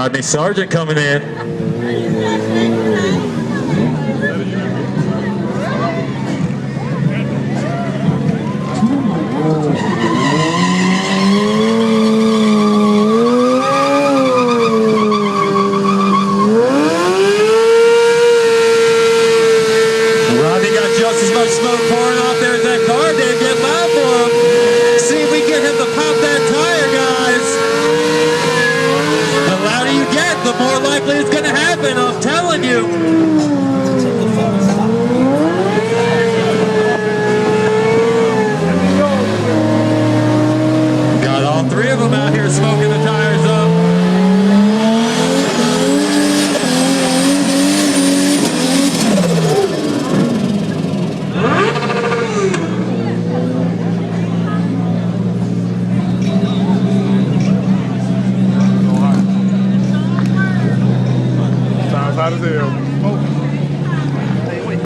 Rodney Sargent coming in. Rodney got just as much smoke pouring off there as that car did. Get loud for him. See if we get him to pop that tire, guys. The louder you get, the more likely it's going to happen. I'm telling you. Got all three of them out here smoking the tires up. How does it?